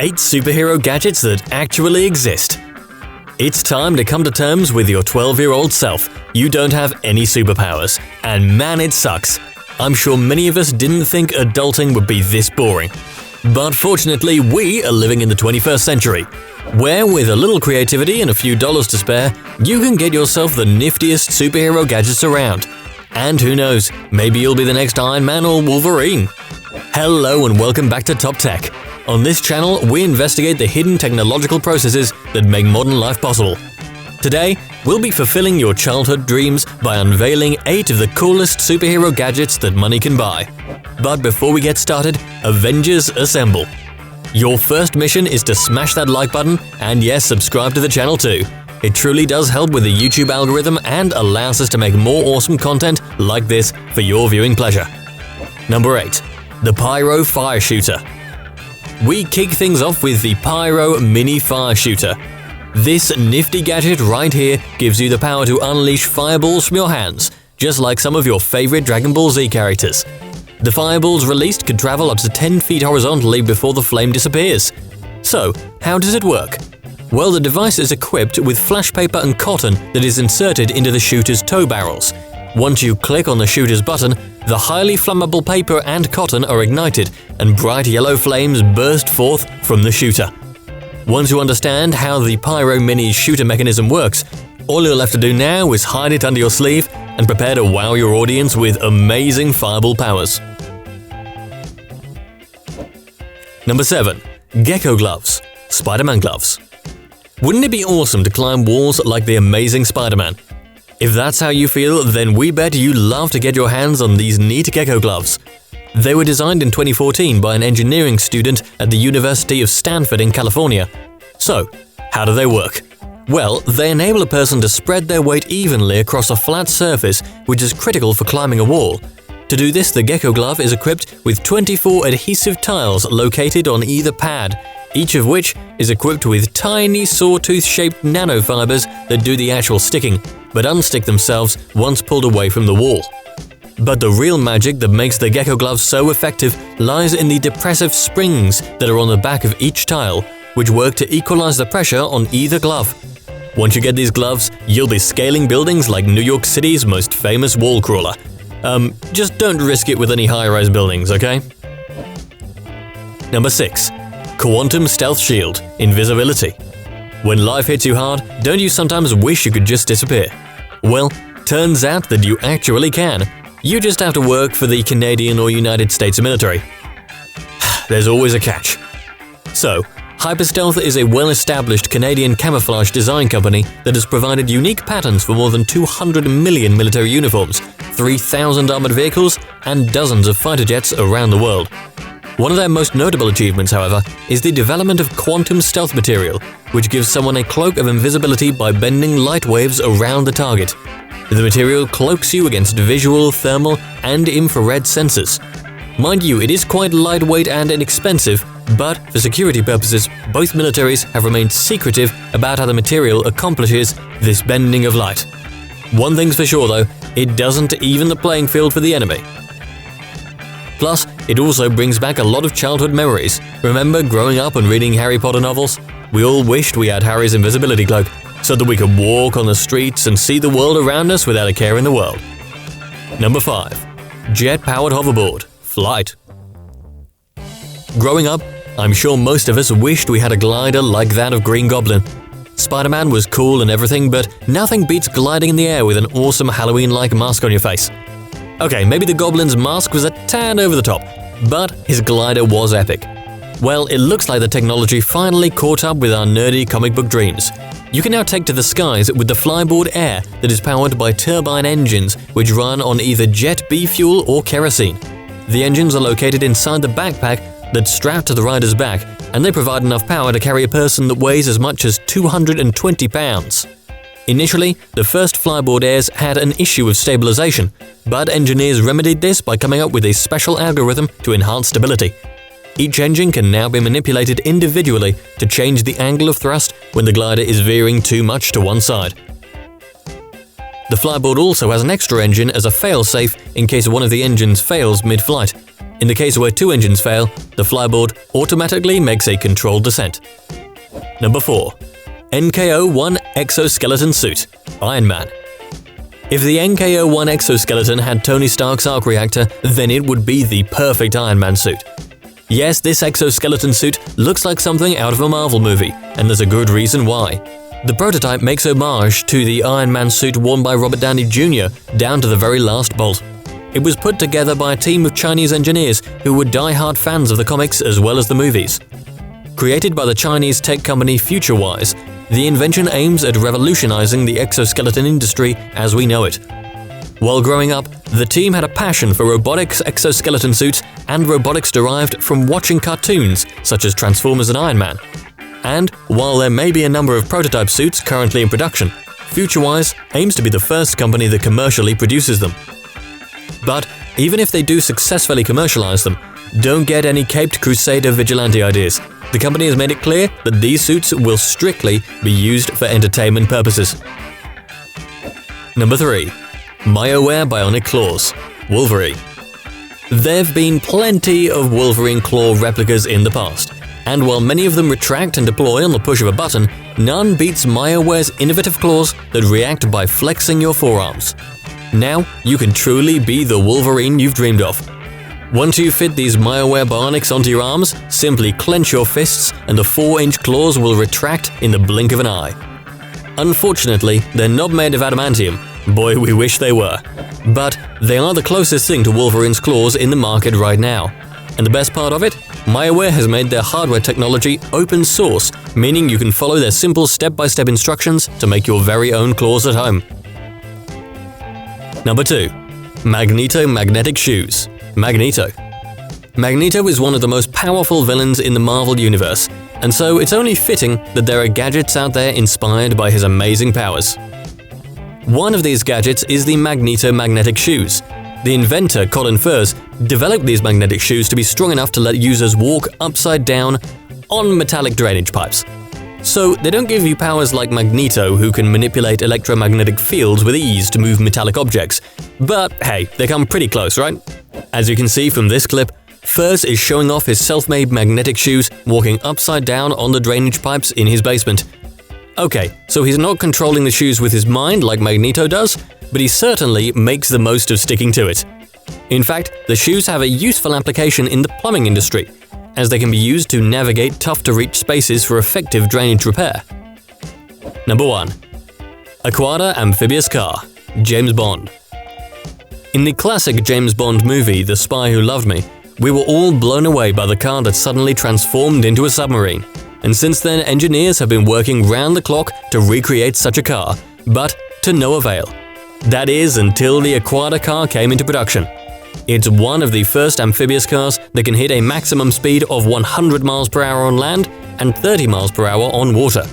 8 superhero gadgets that actually exist. It's time to come to terms with your 12-year-old self. You don't have any superpowers. And man, it sucks. I'm sure many of us didn't think adulting would be this boring. But fortunately, we are living in the 21st century, where with a little creativity and a few dollars to spare, you can get yourself the niftiest superhero gadgets around. And who knows, maybe you'll be the next Iron Man or Wolverine. Hello and welcome back to Top Tech. On this channel, we investigate the hidden technological processes that make modern life possible. Today, we'll be fulfilling your childhood dreams by unveiling 8 of the coolest superhero gadgets that money can buy. But before we get started, Avengers Assemble! Your first mission is to smash that like button and yes, subscribe to the channel too. It truly does help with the YouTube algorithm and allows us to make more awesome content like this for your viewing pleasure. Number 8. The Pyro Fireshooter. We kick things off with the Pyro Mini Fireshooter. This nifty gadget right here gives you the power to unleash fireballs from your hands, just like some of your favorite Dragon Ball Z characters. The fireballs released could travel up to 10 feet horizontally before the flame disappears. So, how does it work? Well, the device is equipped with flash paper and cotton that is inserted into the shooter's tow barrels. Once you click on the shooter's button, the highly flammable paper and cotton are ignited, and bright yellow flames burst forth from the shooter. Once you understand how the Pyro Mini's shooter mechanism works, all you'll have to do now is hide it under your sleeve and prepare to wow your audience with amazing fireball powers. Number 7. Gecko Gloves. Spiderman gloves. Wouldn't it be awesome to climb walls like the amazing Spiderman? If that's how you feel, then we bet you love to get your hands on these neat Gecko Gloves. They were designed in 2014 by an engineering student at the University of Stanford in California. So, how do they work? Well, they enable a person to spread their weight evenly across a flat surface, which is critical for climbing a wall. To do this, the Gecko Glove is equipped with 24 adhesive tiles located on either pad, each of which is equipped with tiny sawtooth-shaped nanofibers that do the actual sticking, but unstick themselves once pulled away from the wall. But the real magic that makes the Gecko Gloves so effective lies in the depressive springs that are on the back of each tile, which work to equalize the pressure on either glove. Once you get these gloves, you'll be scaling buildings like New York City's most famous wall crawler. Just don't risk it with any high-rise buildings, okay? Number 6. Quantum Stealth Shield. Invisibility. When life hits you hard, don't you sometimes wish you could just disappear? Well, turns out that you actually can. You just have to work for the Canadian or United States military. There's always a catch. So, Hyperstealth is a well-established Canadian camouflage design company that has provided unique patterns for more than 200 million military uniforms, 3,000 armored vehicles, and dozens of fighter jets around the world. One of their most notable achievements, however, is the development of quantum stealth material, which gives someone a cloak of invisibility by bending light waves around the target. The material cloaks you against visual, thermal, and infrared sensors. Mind you, it is quite lightweight and inexpensive, but for security purposes, both militaries have remained secretive about how the material accomplishes this bending of light. One thing's for sure though, it doesn't even the playing field for the enemy. Plus, it also brings back a lot of childhood memories. Remember growing up and reading Harry Potter novels? We all wished we had Harry's invisibility cloak, so that we could walk on the streets and see the world around us without a care in the world. Number 5. JetPowered Hoverboard. Flight. Growing up, I'm sure most of us wished we had a glider like that of Green Goblin. Spider-Man was cool and everything, but nothing beats gliding in the air with an awesome Halloween-like mask on your face. Okay, maybe the Goblin's mask was a tad over the top, but his glider was epic. Well, it looks like the technology finally caught up with our nerdy comic book dreams. You can now take to the skies with the Flyboard Air that is powered by turbine engines which run on either jet B fuel or kerosene. The engines are located inside the backpack that's strapped to the rider's back, and they provide enough power to carry a person that weighs as much as 220 pounds. Initially, the first Flyboard Airs had an issue of stabilization, but engineers remedied this by coming up with a special algorithm to enhance stability. Each engine can now be manipulated individually to change the angle of thrust when the glider is veering too much to one side. The Flyboard also has an extra engine as a fail-safe in case one of the engines fails mid-flight. In the case where 2 engines fail, the flyboard automatically makes a controlled descent. Number 4. NKO-1 Exoskeleton Suit – Iron Man. If the NKO-1 exoskeleton had Tony Stark's arc reactor, then it would be the perfect Iron Man suit. Yes, this exoskeleton suit looks like something out of a Marvel movie, and there's a good reason why. The prototype makes homage to the Iron Man suit worn by Robert Downey Jr. down to the very last bolt. It was put together by a team of Chinese engineers who were die-hard fans of the comics as well as the movies. Created by the Chinese tech company FutureWise, the invention aims at revolutionizing the exoskeleton industry as we know it. While growing up, the team had a passion for robotics exoskeleton suits and robotics derived from watching cartoons such as Transformers and Iron Man. And while there may be a number of prototype suits currently in production, FutureWise aims to be the first company that commercially produces them. But even if they do successfully commercialize them, don't get any caped crusader vigilante ideas. The company has made it clear that these suits will strictly be used for entertainment purposes. Number 3. Myoware Bionic Claws – Wolverine. There've been plenty of Wolverine claw replicas in the past, and while many of them retract and deploy on the push of a button, none beats Myoware's innovative claws that react by flexing your forearms. Now you can truly be the Wolverine you've dreamed of. Once you fit these Myoware Bionics onto your arms, simply clench your fists and the 4-inch claws will retract in the blink of an eye. Unfortunately, they're not made of adamantium. Boy, we wish they were. But they are the closest thing to Wolverine's claws in the market right now. And the best part of it? Myoware has made their hardware technology open source, meaning you can follow their simple step-by-step instructions to make your very own claws at home. Number 2. Magneto Magnetic Shoes – Magneto. Magneto is one of the most powerful villains in the Marvel Universe, and so it's only fitting that there are gadgets out there inspired by his amazing powers. One of these gadgets is the Magneto Magnetic Shoes. The inventor, Colin Furze, developed these magnetic shoes to be strong enough to let users walk upside down on metallic drainage pipes. So they don't give you powers like Magneto, who can manipulate electromagnetic fields with ease to move metallic objects. But hey, they come pretty close, right? As you can see from this clip, Furze is showing off his self-made magnetic shoes walking upside down on the drainage pipes in his basement. Okay, so he's not controlling the shoes with his mind like Magneto does, but he certainly makes the most of sticking to it. In fact, the shoes have a useful application in the plumbing industry, as they can be used to navigate tough-to-reach spaces for effective drainage repair. Number 1. A Quarter Amphibious Car – James Bond. In the classic James Bond movie, The Spy Who Loved Me, we were all blown away by the car that suddenly transformed into a submarine. And since then, engineers have been working round the clock to recreate such a car, but to no avail. That is, until the Aquata car came into production. It's one of the first amphibious cars that can hit a maximum speed of 100 miles per hour on land and 30 miles per hour on water.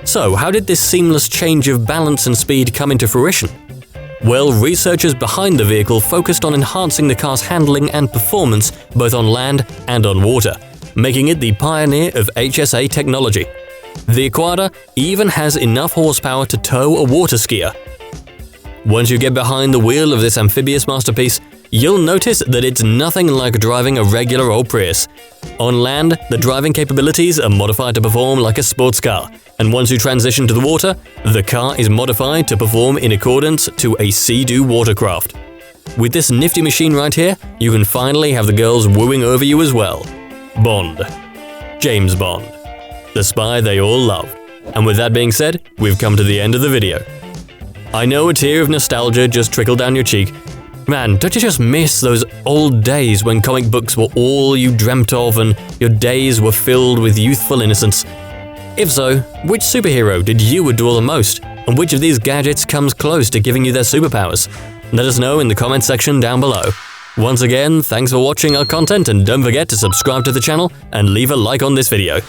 So, how did this seamless change of balance and speed come into fruition? Well, researchers behind the vehicle focused on enhancing the car's handling and performance both on land and on water, making it the pioneer of HSA technology. The Aquata even has enough horsepower to tow a water skier. Once you get behind the wheel of this amphibious masterpiece, you'll notice that it's nothing like driving a regular old Prius. On land, the driving capabilities are modified to perform like a sports car, and once you transition to the water, the car is modified to perform in accordance to a Sea-Doo watercraft. With this nifty machine right here, you can finally have the girls wooing over you as well. Bond. James Bond. The spy they all loved. And with that being said, we've come to the end of the video. I know a tear of nostalgia just trickled down your cheek. Man, don't you just miss those old days when comic books were all you dreamt of and your days were filled with youthful innocence? If so, which superhero did you adore the most? And which of these gadgets comes close to giving you their superpowers? Let us know in the comment section down below. Once again, thanks for watching our content and don't forget to subscribe to the channel and leave a like on this video.